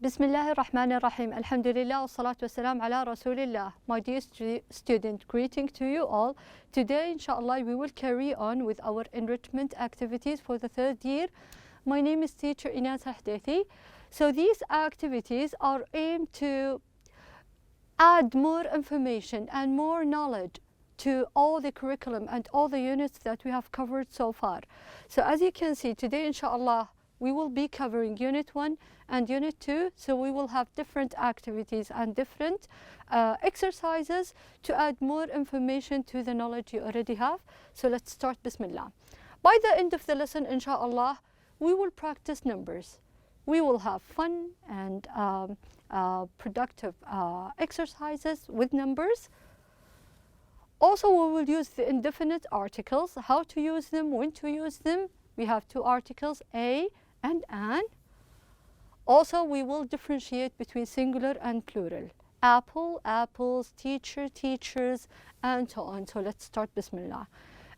بسم الله الرحمن الرحيم. الحمد لله والصلاة والسلام على رسول الله. My dear student, greeting to you all. Today, inshallah, we will carry on with our enrichment activities for the third year. My name is teacher Inas Hadathi. So these activities are aimed to add more information and more knowledge to all the curriculum and all the units that we have covered so far. So as you can see, today, inshallah, we will be covering Unit 1 and Unit 2, so we will have different activities and different exercises to add more information to the knowledge you already have. So let's start, Bismillah. By the end of the lesson, inshallah, we will practice numbers. We will have fun and productive exercises with numbers. Also, we will use the indefinite articles, how to use them, when to use them. We have two articles, a and an. Also, we will differentiate between singular and plural. Apple, apples, teacher, teachers, and so on. So let's start, Bismillah.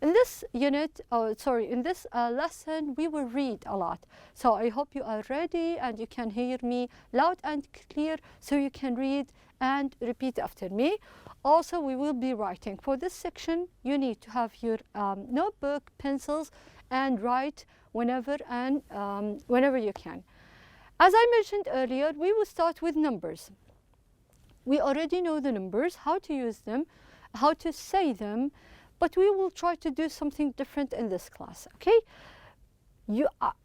In this unit, in this lesson, we will read a lot. So I hope you are ready and you can hear me loud and clear so you can read and repeat after me. Also, we will be writing. For this section, you need to have your notebook, pencils, and write whenever you can. As I mentioned earlier, we will start with numbers. We already know the numbers, how to use them, how to say them, but we will try to do something different in this class, okay?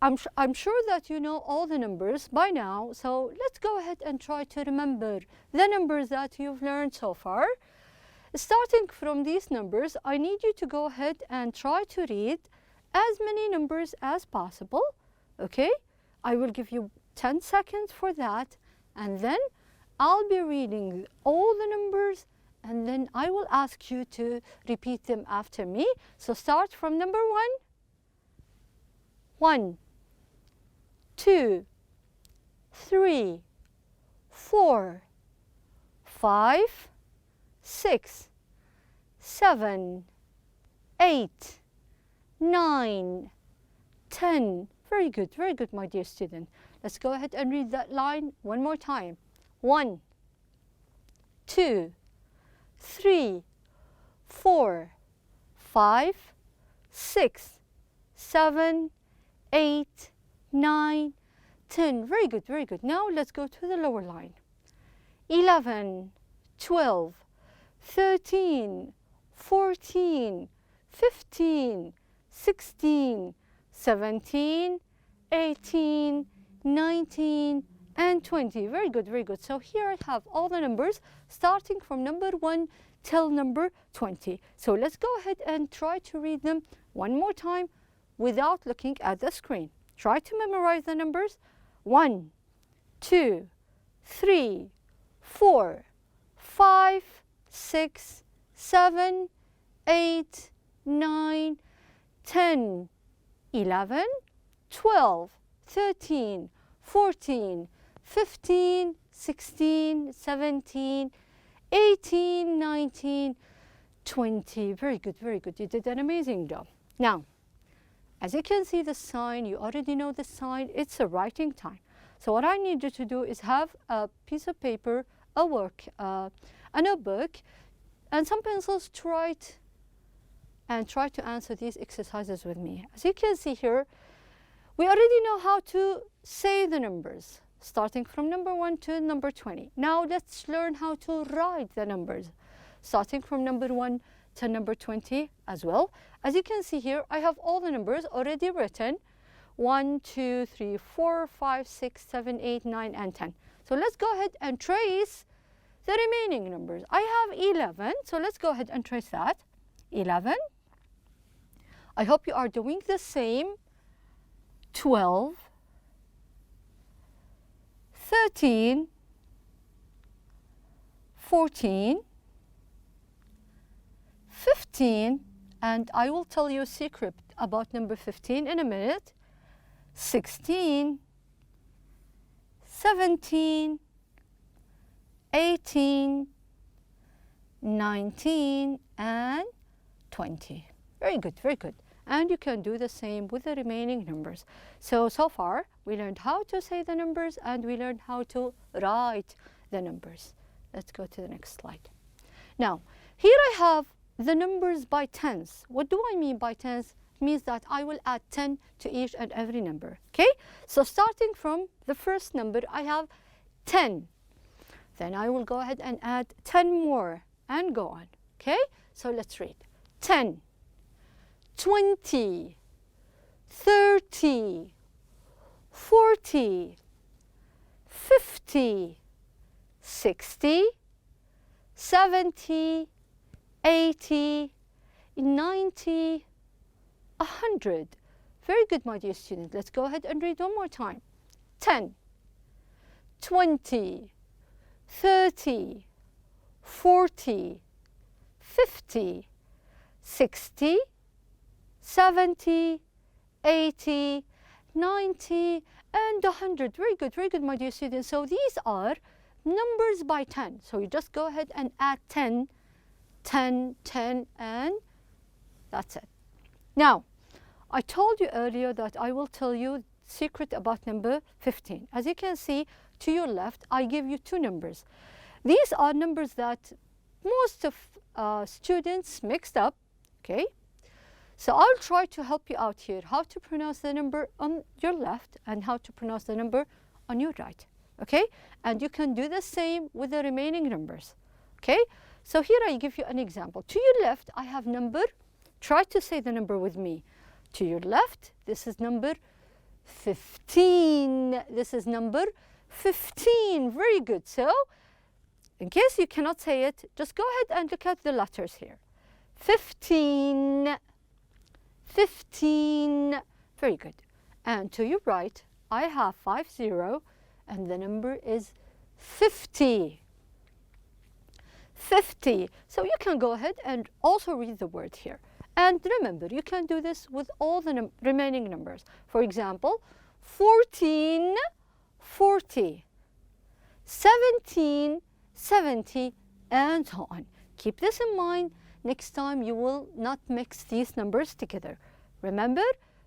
I'm sure that you know all the numbers by now, so let's go ahead and try to remember the numbers that you've learned so far. Starting from these numbers, I need you to go ahead and try to read as many numbers as possible, okay? I will give you 10 seconds for that, and then I'll be reading all the numbers, and then I will ask you to repeat them after me. So start from number 1, 2, 3, 4, 5, 6, 7, 8, 9, 10. Very good, my dear student. Let's go ahead and read that line one more time. 1, 2, 3, 4, 5, 6, 7, 8, 9, 10. Very good. Now let's go to the lower line. 11, 12, 13, 14, 15, 16, 17, 18, 19, and 20. Very good. So here I have all the numbers starting from number 1 till number 20. So let's go ahead and try to read them one more time without looking at the screen. Try to memorize the numbers. 1, 2, 3, 4, 5, 6, 7, 8, 9, 10, 11, 12, 13, 14, 15, 16, 17, 18, 19, 20. Very good. You did an amazing job. Now, as you can see the sign, you already know the sign, it's a writing time. So what I need you to do is have a piece of paper, a notebook, and some pencils to write and try to answer these exercises with me. As you can see here, we already know how to say the numbers, starting from number 1 to number 20. Now let's learn how to write the numbers, starting from number 1 to number 20 as well. As you can see here, I have all the numbers already written. 1, 2, 3, 4, 5, 6, 7, 8, 9, and 10. So let's go ahead and trace the remaining numbers. I have 11, so let's go ahead and trace that. 11. I hope you are doing the same. 12, 13, 14, 15, and I will tell you a secret about number 15 in a minute. 16, 17, 18, 19, and 20. Very good. and you can do the same with the remaining numbers. So far we learned how to say the numbers and we learned how to write the numbers. Let's go to the next slide. Now, here I have the numbers by tens. What do I mean by tens? It means that I will add 10 to each and every number, okay? So starting from the first number, I have 10. Then I will go ahead and add 10 more and go on, okay? So let's read. 10, 20, 30, 40, 50, 60, 70, 80, 90, 100. Very good, my dear student. Let's go ahead and read one more time. 10, 20, 30, 40, 50, 60, 70, 80, 90, and 100. Very good, my dear students. So these are numbers by 10. So you just go ahead and add 10, 10, 10, and that's it. Now, I told you earlier that I will tell you secret about number 15. As you can see, to your left, I give you two numbers. These are numbers that most of students mixed up, okay? So I'll try to help you out here, how to pronounce the number on your left and how to pronounce the number on your right, okay? And you can do the same with the remaining numbers, okay? So here I give you an example. To your left, I have number. Try to say the number with me. To your left, this is number 15. This is number 15. Very good. So, in case you cannot say it, just go ahead and look at the letters here. 15. 15. Very good. And to your right, I have 50, and the number is 50. 50. So you can go ahead and also read the word here. And remember, you can do this with all the remaining numbers. For example, 14, 40, 17, 70, and so on. Keep this in mind. Next time you will not mix these numbers together. Remember,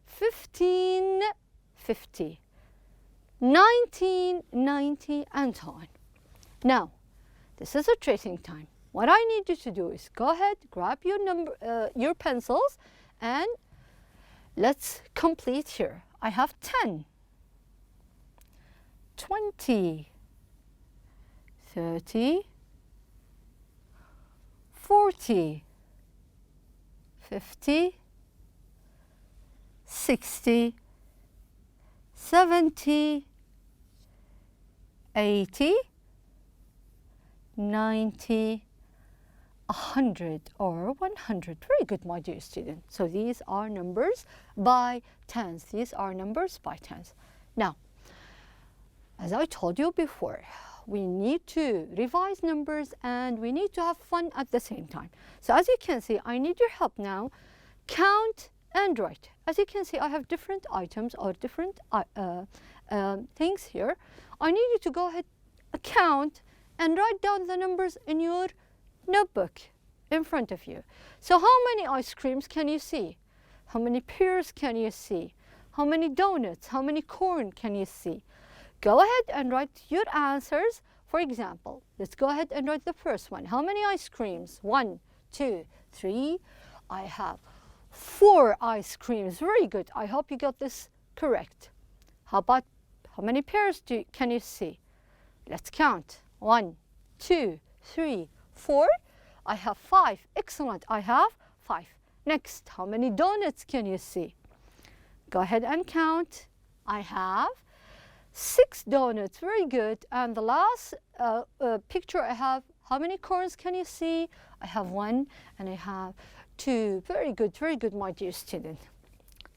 15, 50, 19, 90, and so on. Now, this is a tracing time. What I need you to do is go ahead, grab your pencils, and let's complete here. I have 10, 20, 30, 40, 50, 60, 70, 80, 90, 100 or 100. Very good, my dear student. So these are numbers by tens. These are numbers by tens. Now, as I told you before, we need to revise numbers and we need to have fun at the same time. So as you can see, I need your help now. Count and write. As you can see, I have different items or different things here. I need you to go ahead, count, and write down the numbers in your notebook in front of you. So how many ice creams can you see? How many pears can you see? How many donuts? How many corn can you see? Go ahead and write your answers. For example, let's go ahead and write the first one. How many ice creams? 1, 2, 3. I have 4 ice creams. Very good. I hope you got this correct. How about how many pears can you see? Let's count. 1, 2, 3, 4. I have 5. Excellent. I have 5. Next, how many donuts can you see? Go ahead and count. I have 6 donuts. Very good. And the last picture I have, how many corns can you see? I have 1 and I have 2. Very good, my dear student.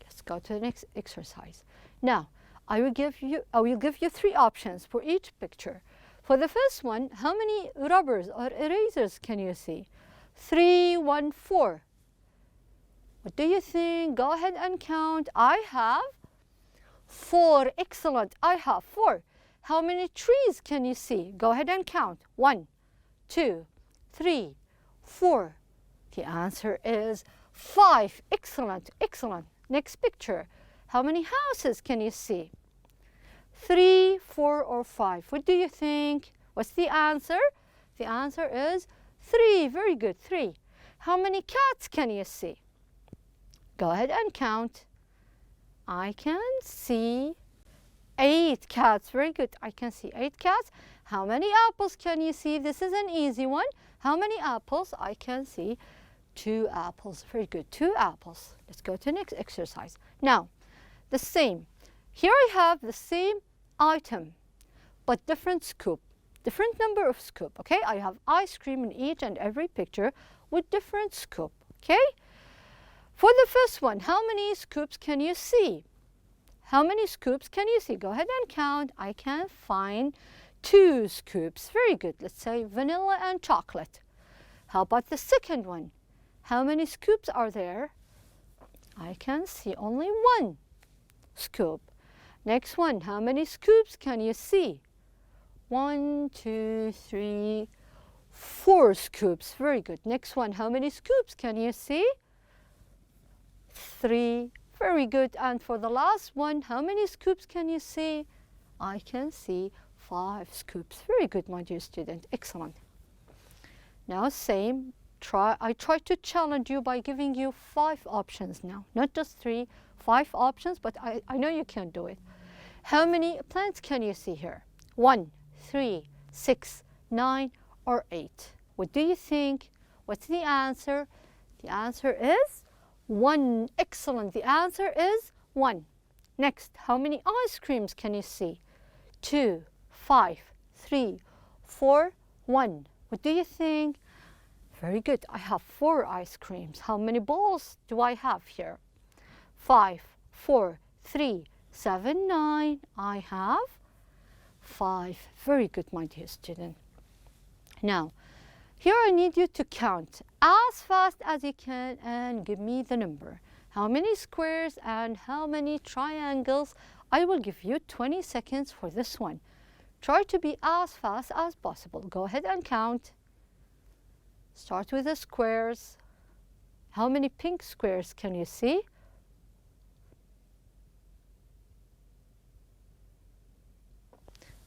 Let's go to the next exercise. Now, I will give you 3 options for each picture. For the first one, how many rubbers or erasers can you see? 3, 1, 4. What do you think? Go ahead and count. I have 4. Excellent. I have 4. How many trees can you see? Go ahead and count. 1, 2, 3, 4. The answer is 5. Excellent, excellent. Next picture. How many houses can you see? 3, 4, or 5? What do you think? What's the answer? The answer is 3. Very good, 3. How many cats can you see? Go ahead and count. I can see 8 cats. Very good. I can see 8 cats. How many apples can you see? This is an easy one. How many apples? I can see 2 apples. Very good. 2 apples. Let's go to the next exercise. Now, the same. Here I have the same item, but different scoop. Different number of scoop, okay? I have ice cream in each and every picture with different scoop, okay? For the first one, how many scoops can you see? How many scoops can you see? Go ahead and count. I can find 2 scoops. Very good. Let's say vanilla and chocolate. How about the second one? How many scoops are there? I can see only 1 scoop. Next one, how many scoops can you see? 1, 2, 3, 4 scoops. Very good. Next one, how many scoops can you see? 3. Very good. And for the last one, how many scoops can you see? I can see 5 scoops. Very good, my dear student. Excellent. Now, same. I try to challenge you by giving you 5 options now. Not just 3, 5 options, but I know you can do it. How many plants can you see here? 1, 3, 6, 9, or 8? What do you think? What's the answer? The answer is 1. Excellent. The answer is 1. Next, how many ice creams can you see? 2, 5, 3, 4, 1. What do you think? Very good. I have 4 ice creams. How many balls do I have here? 5, 4, 3, 7, 9. I have 5. Very good, my dear student. Now, here I need you to count as fast as you can and give me the number. How many squares and how many triangles? I will give you 20 seconds for this one. Try to be as fast as possible. Go ahead and count. Start with the squares. How many pink squares can you see?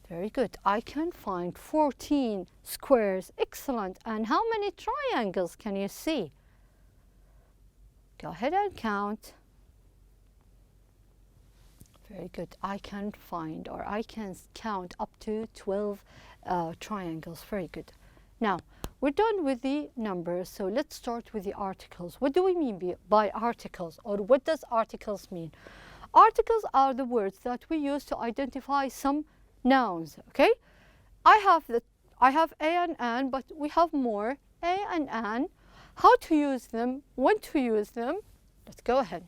Very good. I can find 14 squares. Excellent. And how many triangles can you see? Go ahead and count. Very good. I can find, or I can count up to 12 triangles. Very good. Now, we're done with the numbers, so let's start with the articles. What do we mean by articles, or what does articles mean? Articles are the words that we use to identify some nouns, okay? I have a and an, but we have more. A and an. How to use them, when to use them. Let's go ahead.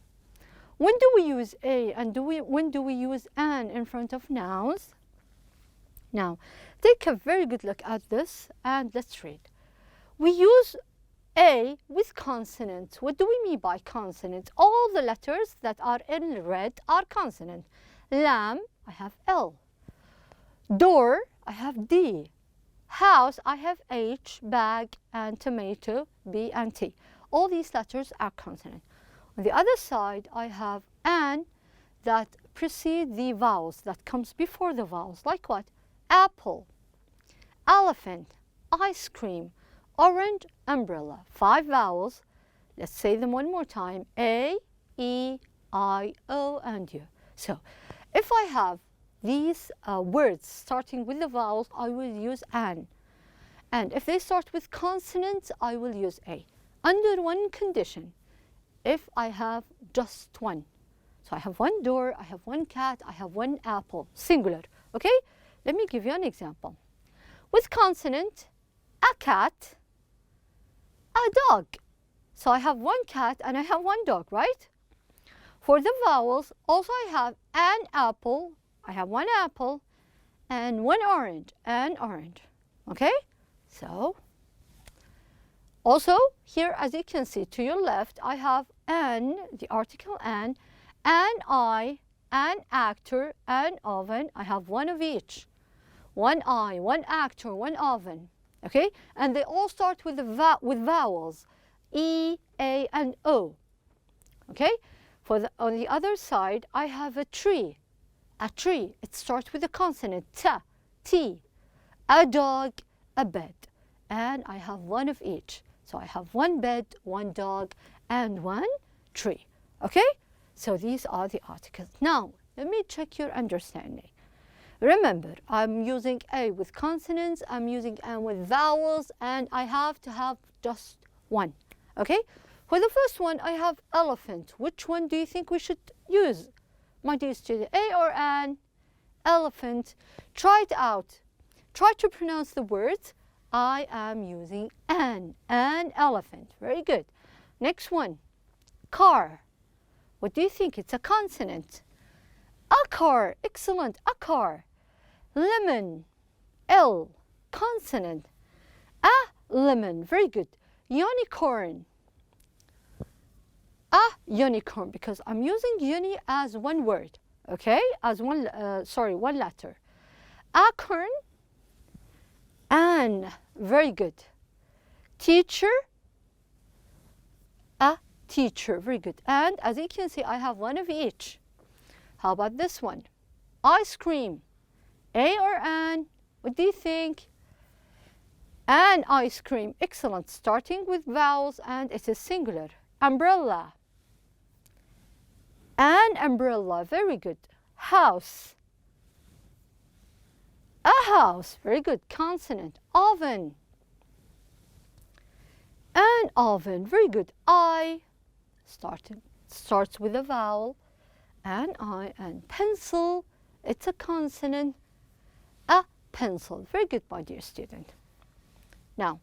When do we use a and when do we use an in front of nouns? Now, take a very good look at this and let's read. We use a with consonants. What do we mean by consonants? All the letters that are in red are consonant. Lamb, I have L. Door, I have D. House, I have H. Bag and tomato, B and T. All these letters are consonant. On the other side, I have an that precedes the vowels, that comes before the vowels. Like what? Apple, elephant, ice cream, orange, umbrella. 5 vowels. Let's say them one more time. A, E, I, O, and U. So, if I have these words starting with the vowels, I will use an. And if they start with consonants, I will use a. Under one condition, if I have just one. So I have 1 door, I have 1 cat, I have 1 apple, singular, okay? Let me give you an example. With consonant, a cat, a dog. So I have 1 cat and I have 1 dog, right? For the vowels, also I have an apple, I have 1 apple, and 1 orange, an orange, okay? So, also here as you can see to your left, I have an, the article an eye, an actor, an oven. I have 1 of each. 1 eye, 1 actor, 1 oven, okay? And they all start with vowels. E, A and O. Okay? On the other side, I have a tree. A tree. It starts with a consonant, T, T. A dog, a bed. And I have one of each. So I have one bed, one dog, and one tree. Okay? So these are the articles. Now, let me check your understanding. Remember, I'm using A with consonants, I'm using N with vowels, and I have to have just one. Okay? For the first one, I have elephant. Which one do you think we should use? My dear student, A or N? Elephant. Try it out. Try to pronounce the words. I am using an elephant. Very good. Next one, car. What do you think? It's a consonant. A car. Excellent. A car. Lemon. L. Consonant. A lemon. Very good. Unicorn. A unicorn, because I'm using uni as one word, okay? As one letter. Acorn. An. Very good. Teacher. A teacher. Very good. And as you can see, I have one of each. How about this one? Ice cream. A or an? What do you think? An ice cream. Excellent. Starting with vowels, and it is singular. Umbrella. An umbrella. Very good. House. A house. Very good. Consonant. Oven. An oven. Very good. I. Starts with a vowel. An I. And pencil. It's a consonant. A pencil. Very good, my dear student. Now,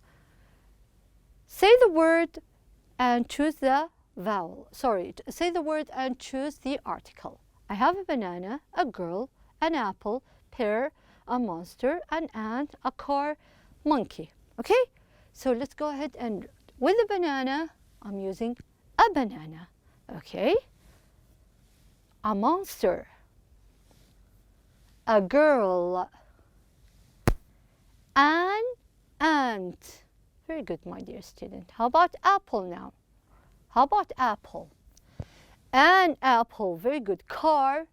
say the word and choose the vowel. Say the word and choose the article. I have a banana, a girl, an apple, pear, a monster, an ant, a car, monkey. Okay? So let's go ahead and with the banana, I'm using a banana. Okay? A monster. A girl. An ant. Very good, my dear student. How about apple now? How about apple? An apple. Very good. Car.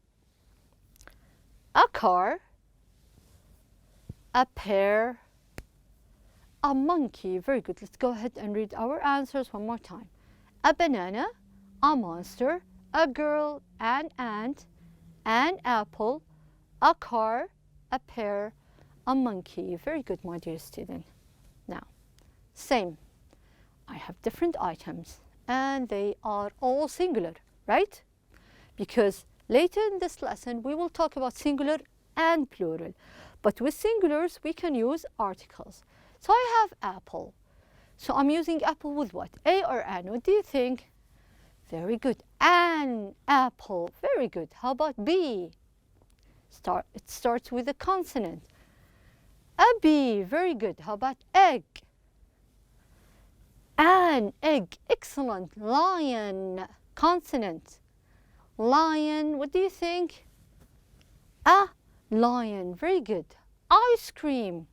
A car. A pear. A monkey. Very good. Let's go ahead and read our answers one more time. A banana. A monster. A girl. An ant. An apple. A car. A pear. A monkey. Very good, my dear student. Now, same. I have different items and they are all singular, right? Because later in this lesson, we will talk about singular and plural. But with singulars, we can use articles. So I have apple. So I'm using apple with what? A or an? What do you think? Very good. An apple. Very good. How about B? It starts with a consonant. A bee. Very good. How about egg? An egg. Excellent. Lion. Consonant. Lion. What do you think? A lion. Very good. Ice cream.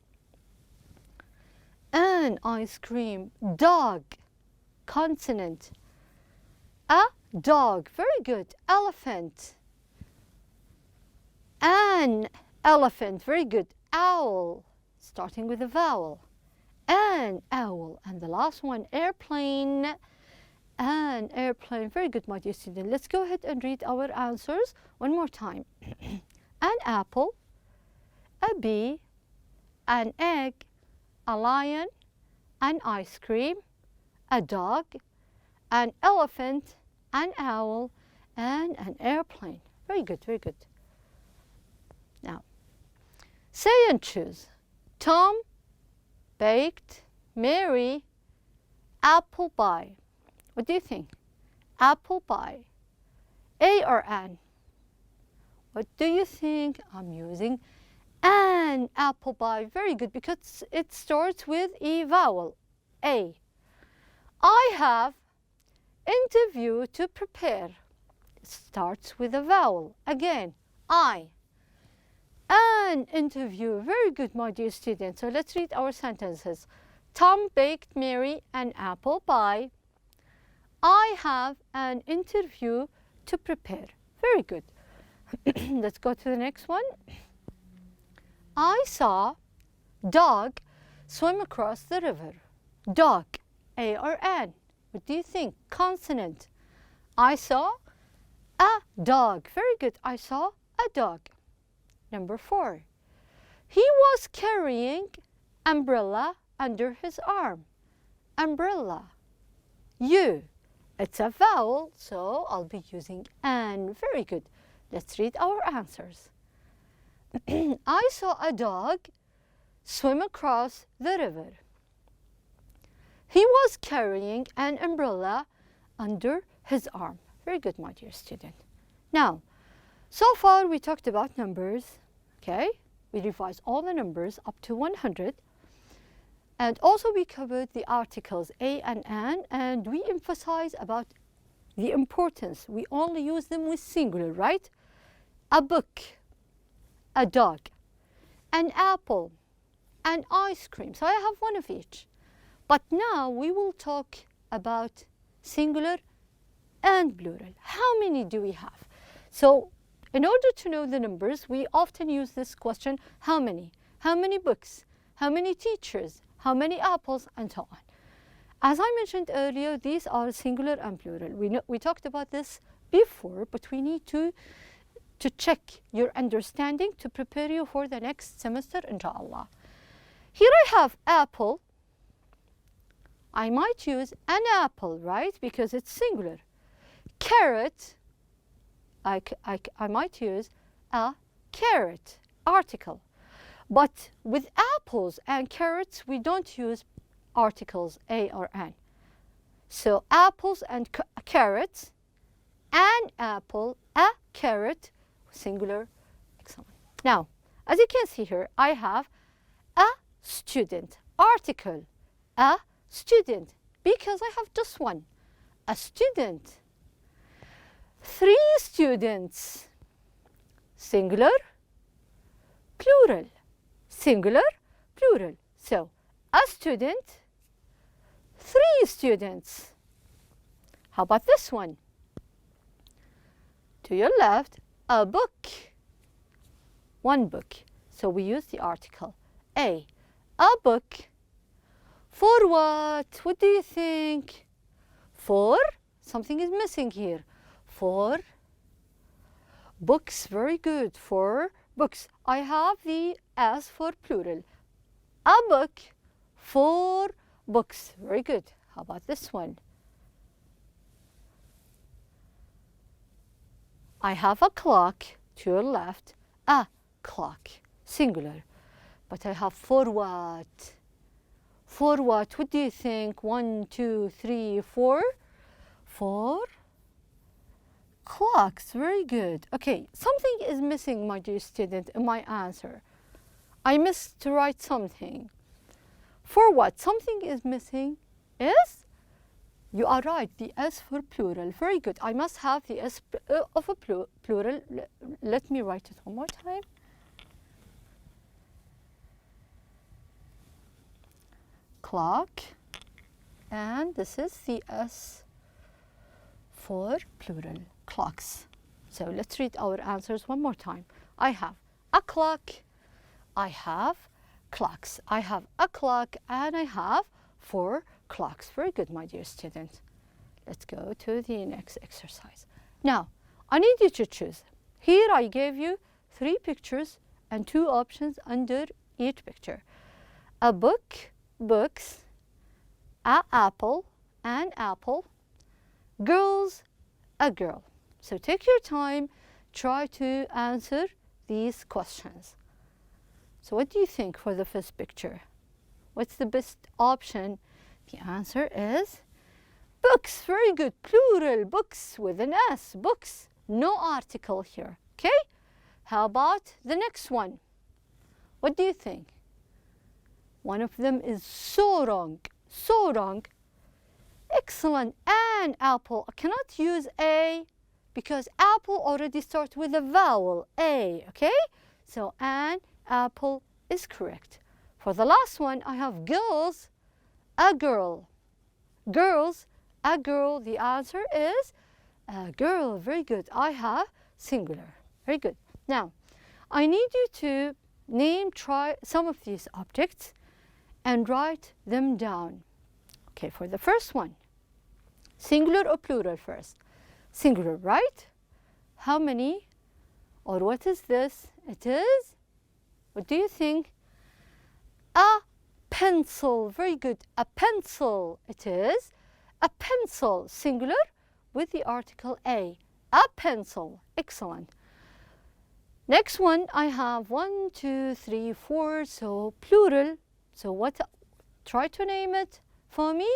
An ice cream. Dog. Consonant. A dog. Very good. Elephant. An elephant. Very good. Owl. Starting with a vowel. An owl. And the last one, airplane. An airplane. Very good, my dear student. Let's go ahead and read our answers one more time. An apple, a bee, an egg, a lion, an ice cream, a dog, an elephant, an owl, and an airplane. Very good, very good. Now, say and choose. Tom baked Mary apple pie. What do you think? Apple pie. A or an? What do you think? I'm using an apple pie. Very good, because it starts with a vowel. A. I have interview to prepare. It starts with a vowel. Again, I. An interview. Very good, my dear students. So let's read our sentences. Tom baked Mary an apple pie. I have an interview to prepare. Very good. Let's go to the next one. I saw dog swim across the river. Dog, A or N? What do you think? Consonant. I saw a dog. Very good. I saw a dog. Number 4. He was carrying umbrella under his arm. Umbrella. U. It's a vowel, so I'll be using an. Very good. Let's read our answers. I saw a dog swim across the river. He was carrying an umbrella under his arm. Very good, my dear student. Now, so far we talked about numbers, okay? We revised all the numbers up to 100. And also we covered the articles a and an, and we emphasize about the importance. We only use them with singular, right? A book, a dog, an apple, an ice cream. So I have one of each. But now we will talk about singular and plural. How many do we have? So in order to know the numbers, we often use this question, how many? How many books? How many teachers? How many apples? And so on. As I mentioned earlier, these are singular and plural. We talked about this before, but we need to check your understanding to prepare you for the next semester, inshallah. Here I have apple. I might use an apple, right? Because it's singular. Carrot. I might use a carrot, article. But with apples and carrots, we don't use articles A or N. So apples and carrots, an apple, a carrot, singular. Excellent. Now, as you can see here, I have a student, article, a student, because I have just one, a student. 3 students, singular, plural, singular, plural. So, a student, 3 students. How about this one? To your left, a book, 1 book. So we use the article a book. For what? What do you think? For, something is missing here. For books, very good. For books. I have the S for plural. A book, 4 books. Very good. How about this one? I have a clock to your left, a clock, singular. But I have 4 what? 4 what? What do you think? 1, 2, 3, 4? 4 clocks. Very good. Okay, something is missing, my dear student, in my answer. I missed to write something. For what? Something is missing is, you are right, the S for plural. Very good. I must have the S of a plural. Let me write it one more time. Clock, and this is the S for plural, clocks. So let's read our answers one more time. I have a clock, I have clocks. I have a clock and I have 4 clocks. Very good, my dear student. Let's go to the next exercise. Now, I need you to choose. Here I gave you 3 pictures and 2 options under each picture. A book, books, a apple, an apple, girls, a girl. So take your time, try to answer these questions. So what do you think for the first picture? What's the best option? The answer is books. Very good. Plural, books with an S, books. No article here, okay? How about the next one? What do you think? One of them is so wrong, so wrong. Excellent. An apple. I cannot use a because apple already starts with a vowel, a, okay? So an apple is correct. For the last one, I have girls, a girl. Girls, a girl, the answer is a girl. Very good. I have singular. Very good. Now, I need you to try some of these objects and write them down. Okay, for the first one, singular or plural first? Singular, right? How many? Or what is this? It is, what do you think? A pencil. Very good. A pencil. It is a pencil, singular with the article a. A pencil. Excellent. Next one, I have 1, 2, 3, 4, so plural. So what? Try to name it for me.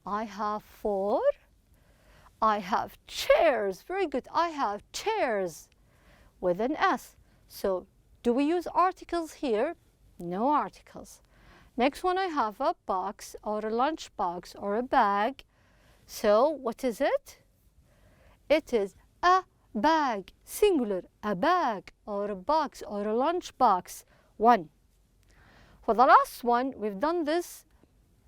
I have 4. I have chairs. Very good. I have chairs with an S. So do we use articles here? No articles. Next one, I have a box or a lunch box or a bag. So what is it? It is a bag, singular, a bag or a box or a lunch box. 1. For the last one, we've done this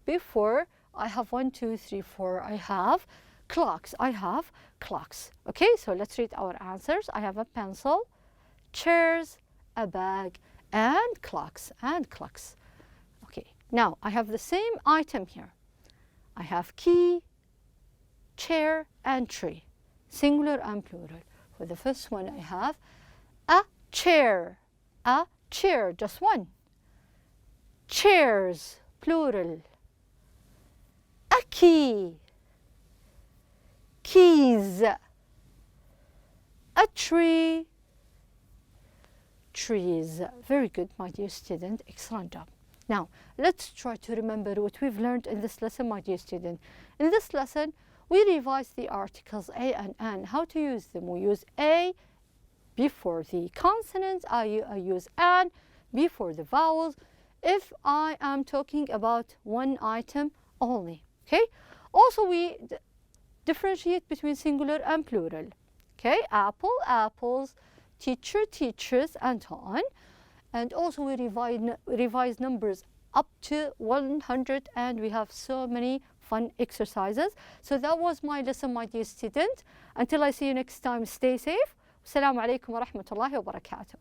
before. I have 1, 2, 3, 4. I have clocks. I have clocks. Okay, so let's read our answers. I have a pencil, chairs, a bag, and clocks, Okay, now I have the same item here. I have key, chair, and tree, singular and plural. For the first one, I have a chair, just one. Chairs, plural. A key, keys. A tree, trees. Very good, my dear student. Excellent job. Now, let's try to remember what we've learned in this lesson, my dear student. In this lesson, we revised the articles a and an, how to use them. We use a before the consonants. I use an before the vowels if I am talking about one item only. Okay. Also, we differentiate between singular and plural. Okay. Apple, apples, teacher, teachers, and so on. And also we revise numbers up to 100, and we have so many fun exercises. So that was my lesson, my dear student. Until I see you next time, stay safe. Assalamu alaikum wa rahmatullahi wa barakatuh.